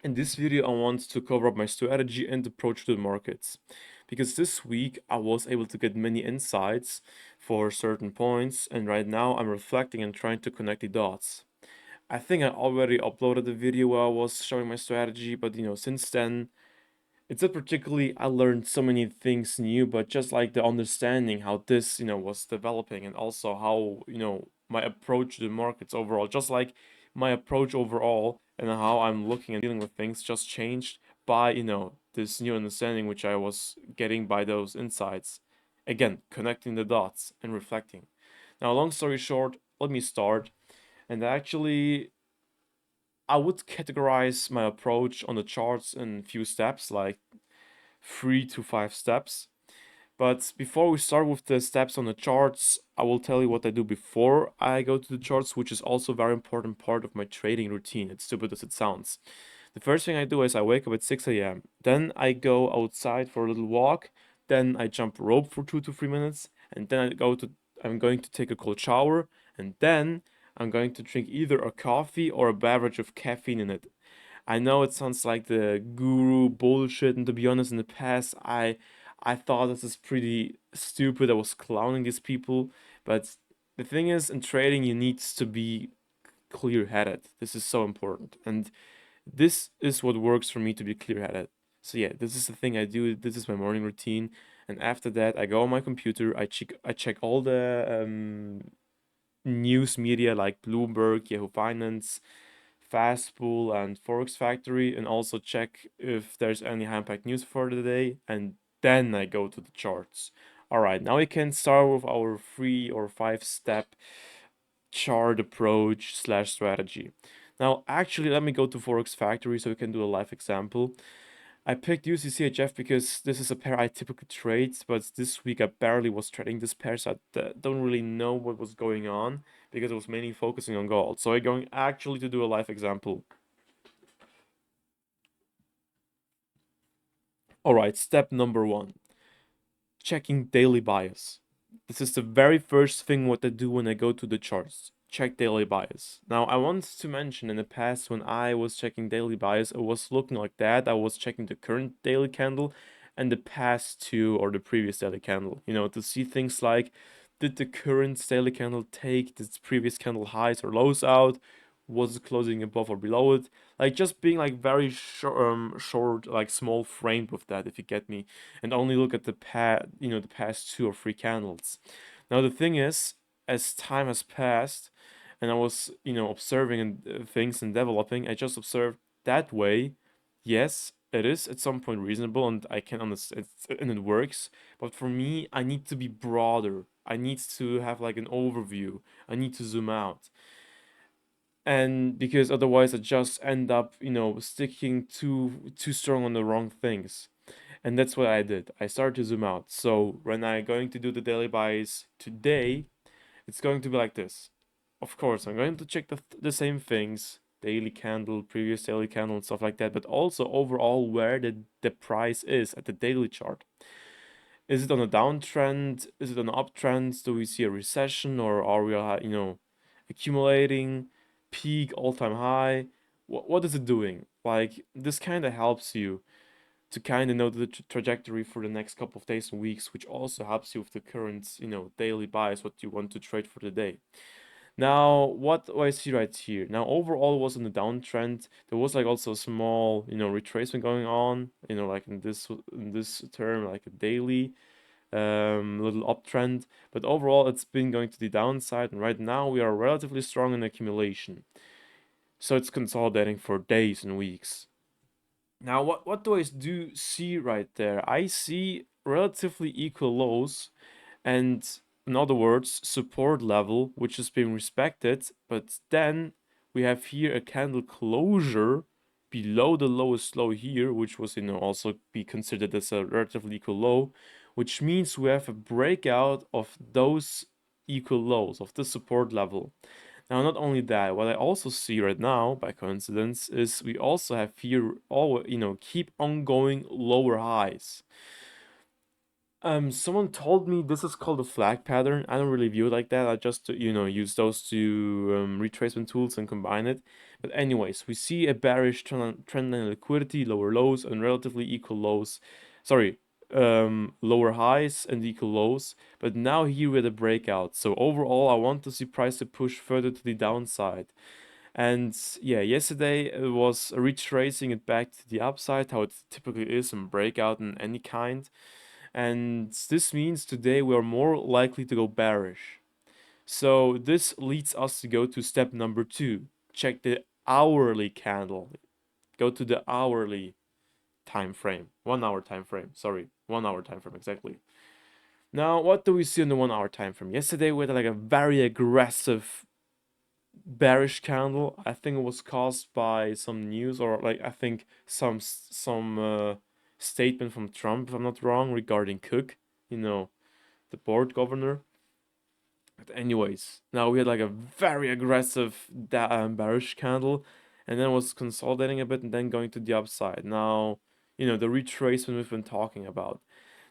In this video, I want to cover up my strategy and approach to the markets. Because this week I was able to get many insights for certain points, and right now I'm reflecting and trying to connect the dots. I think I already uploaded the video where I was showing my strategy, but since then it's not particularly I learned so many things new, but just like the understanding how this, was developing and also how, my approach to the markets overall, just like my approach overall and how I'm looking and dealing with things just changed by, this new understanding which I was getting by those insights. Again, connecting the dots and reflecting. Now, long story short, let me start. And actually, I would categorize my approach on the charts in few steps, like 3 to 5 steps. But before we start with the steps on the charts, I will tell you what I do before I go to the charts, which is also a very important part of my trading routine. It's stupid as it sounds. The first thing I do is I wake up at 6 a.m. Then I go outside for a little walk. Then I jump rope for 2 to 3 minutes. And then I'm going to take a cold shower. And then I'm going to drink either a coffee or a beverage with caffeine in it. I know it sounds like the guru bullshit, and to be honest, in the past, I thought this is pretty stupid. I was clowning these people, but the thing is, in trading, you need to be clear-headed. This is so important, and this is what works for me to be clear-headed. So yeah, this is the thing I do. This is my morning routine, and after that, I go on my computer. I check all the news media like Bloomberg, Yahoo Finance, Fastpool, and Forex Factory, and also check if there's any high impact news for the day, and then I go to the charts. All right, now we can start with our 3 or 5 step chart approach slash strategy. Now, actually, let me go to Forex Factory so we can do a live example. I picked UCCHF because this is a pair I typically trade, but this week I barely was trading this pair, so I don't really know what was going on because I was mainly focusing on gold. So I'm going actually to do a live example. All right, step number one, checking daily bias. This is the very first thing what I do when I go to the charts. Check daily bias. Now, I want to mention in the past when I was checking daily bias, it was looking like that. I was checking the current daily candle and the past two or the previous daily candle, to see things like did the current daily candle take its previous candle highs or lows out? Was it closing above or below it? Like just being like very short, like small framed with that, if you get me, and only look at the past 2 or 3 candles. Now the thing is, as time has passed, and I was, observing and things and developing, I just observed that way. Yes, it is at some point reasonable, and I can understand, and it works. But for me, I need to be broader. I need to have like an overview. I need to zoom out, and because otherwise I just end up, sticking too strong on the wrong things. And that's what I did. I started to zoom out. So when I'm going to do the daily buys today, it's going to be like this. Of course, I'm going to check the same things, daily candle, previous daily candle, and stuff like that, but also overall where the price is at the daily chart. Is it on a downtrend? Is it on an uptrend? Do we see a recession, or are we, accumulating, peak, all-time high? What is it doing? Like, this kind of helps you to kind of know the trajectory for the next couple of days and weeks, which also helps you with the current, daily buys, what you want to trade for the day. Now, what do I see right here? Now, overall, it was in the downtrend. There was like also a small, retracement going on, like in this term, like a daily little uptrend. But overall, it's been going to the downside, and right now we are relatively strong in accumulation. So it's consolidating for days and weeks. Now, what do I do see right there? I see relatively equal lows, and in other words, support level, which is being respected, but then we have here a candle closure below the lowest low here, which was, also be considered as a relatively equal low, which means we have a breakout of those equal lows of the support level. Now, not only that, what I also see right now, by coincidence, is we also have here all, keep ongoing lower highs. Someone told me this is called a flag pattern. I don't really view it like that. I just, use those two retracement tools and combine it. But anyways, we see a bearish trend line liquidity, lower lows and relatively equal lows. Sorry, lower highs and equal lows. But now here we had a breakout. So overall, I want to see price to push further to the downside. And yeah, yesterday it was retracing it back to the upside, how it typically is in breakout in any kind. And this means today we are more likely to go bearish. So this leads us to go to step number two. Check the hourly candle. Go to the hourly time frame. 1 hour time frame. Sorry, 1 hour time frame exactly. Now, what do we see in the 1 hour time frame? Yesterday we had like a very aggressive bearish candle. I think it was caused by some news or like I think some statement from Trump, if I'm not wrong, regarding Cook, you know, the board governor. But anyways, now we had like a very aggressive bearish candle, and then was consolidating a bit and then going to the upside. Now, the retracement we've been talking about.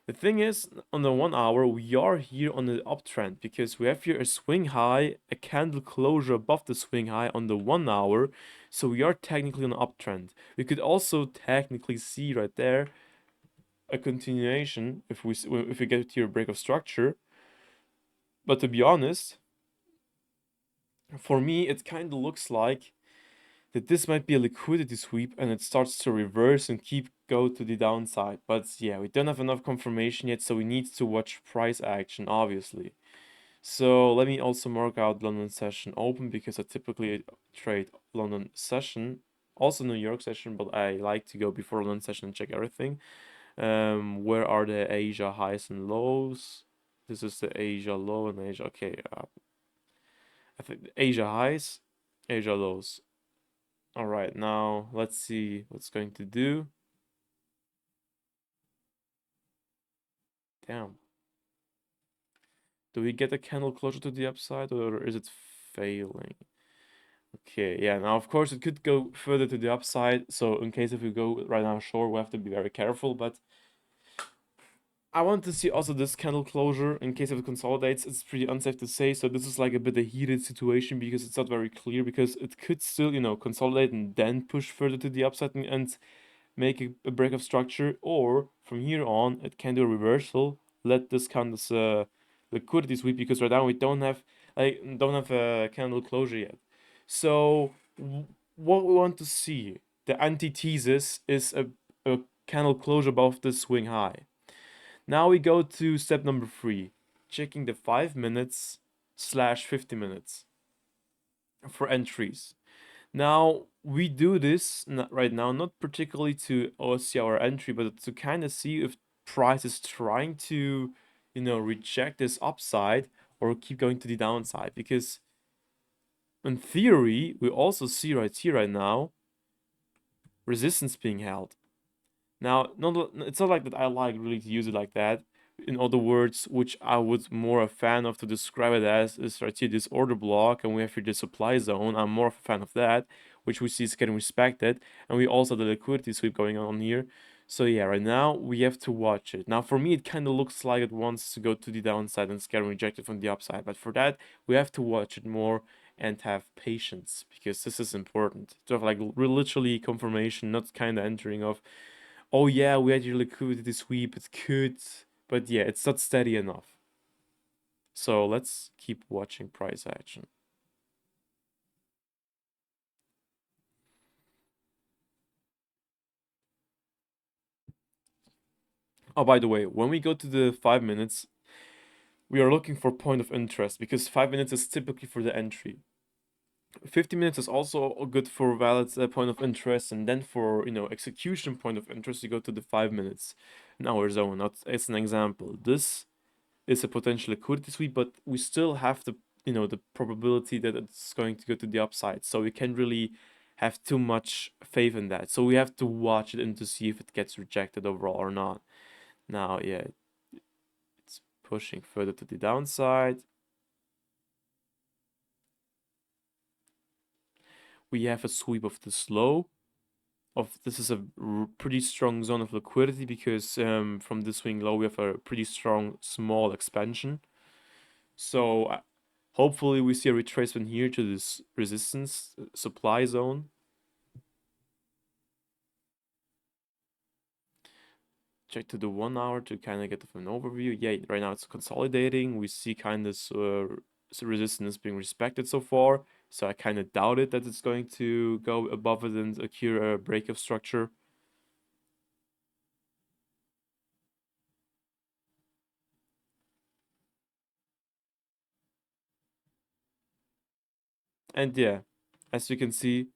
The thing is, on the 1 hour, we are here on the uptrend because we have here a swing high, a candle closure above the swing high on the 1 hour. So we are technically on an uptrend. We could also technically see right there a continuation if we get to a break of structure. But to be honest, for me, it kind of looks like that this might be a liquidity sweep and it starts to reverse and keep go to the downside. But yeah, we don't have enough confirmation yet, so we need to watch price action, obviously. So let me also mark out London session open because I typically trade London session, also New York session, but I like to go before London session and check everything. Where are the Asia highs and lows? This is the Asia low and Asia. Okay, I think Asia highs, Asia lows. All right, now let's see what's going to do. Damn. Do we get a candle closer to the upside or is it failing? Okay, yeah, now of course it could go further to the upside. So in case if we go right now short, we have to be very careful. But I want to see also this candle closure in case if it consolidates. It's pretty unsafe to say. So this is like a bit a heated situation because it's not very clear because it could still, consolidate and then push further to the upside and make a break of structure, or from here on it can do a reversal, let this count as a liquidity sweep because right now we don't have a candle closure yet. So what we want to see, the antithesis is a candle closure above the swing high. Now we go to step number three, checking the 5 minutes slash 50 minutes for entries. Now, we do this right now, not particularly to see our entry, but to kind of see if price is trying to, reject this upside or keep going to the downside. Because in theory, we also see right here, right now, resistance being held. Now, it's not like that I like really to use it like that. In other words, which I was more a fan of to describe it as is right here this order block, and we have here the supply zone. I'm more of a fan of that, which we see is getting respected, and we also have the liquidity sweep going on here. So yeah, right now we have to watch it. Now for me, it kind of looks like it wants to go to the downside and it's getting rejected from the upside, but for that we have to watch it more and have patience because this is important to have like literally confirmation, not kind of entering of oh yeah, we had your liquidity sweep, it's good, but yeah, it's not steady enough. So let's keep watching price action. Oh, by the way, when we go to the 5 minutes, we are looking for point of interest because 5 minutes is typically for the entry. 50 minutes is also good for valid point of interest, and then for execution point of interest, you go to the 5 minutes in our zone. Not as an example. This is a potential liquidity sweep, but we still have the probability that it's going to go to the upside. So we can't really have too much faith in that. So we have to watch it and to see if it gets rejected overall or not. Now, yeah, it's pushing further to the downside. We have a sweep of the slow. of this is a pretty strong zone of liquidity because from this swing low we have a pretty strong small expansion. So hopefully we see a retracement here to this resistance supply zone. Check to the 1 hour to kind of get an overview. Yeah, right now it's consolidating. We see kind of resistance being respected so far. So I kind of doubt it that it's going to go above it and occur a break of structure. And yeah, as you can see,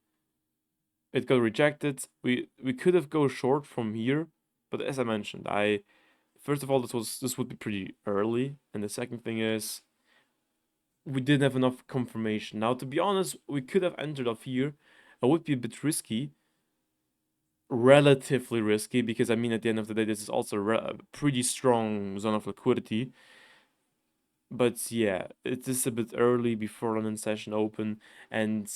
it got rejected. We could have go short from here, but as I mentioned, I first of all this would be pretty early, and the second thing is we didn't have enough confirmation. Now, to be honest, we could have entered off here. It would be a bit risky, relatively risky, because I mean, at the end of the day, this is also a pretty strong zone of liquidity. But yeah, it is a bit early before London session open, and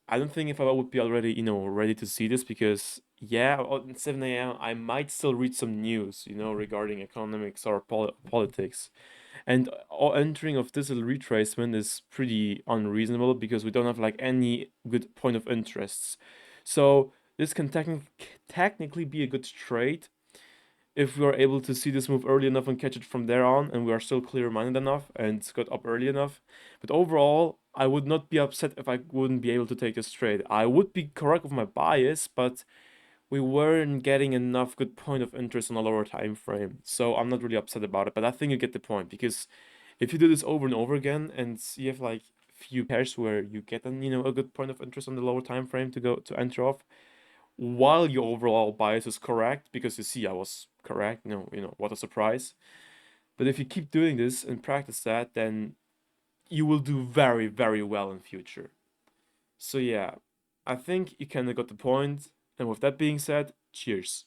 I don't think if I would be already, ready to see this because yeah, at 7 a.m. I might still read some news, regarding economics or politics. And entering of this little retracement is pretty unreasonable because we don't have like any good point of interests. So this can technically be a good trade if we are able to see this move early enough and catch it from there on, and we are still clear-minded enough and got up early enough. But overall, I would not be upset if I wouldn't be able to take this trade. I would be correct with my bias, but we weren't getting enough good point of interest on a lower time frame. So I'm not really upset about it, but I think you get the point because if you do this over and over again and you have like few pairs where you get a good point of interest on the lower time frame to go to enter off, while your overall bias is correct, because you see I was correct, what a surprise. But if you keep doing this and practice that, then you will do very, very well in future. So yeah, I think you kind of got the point. And with that being said, cheers.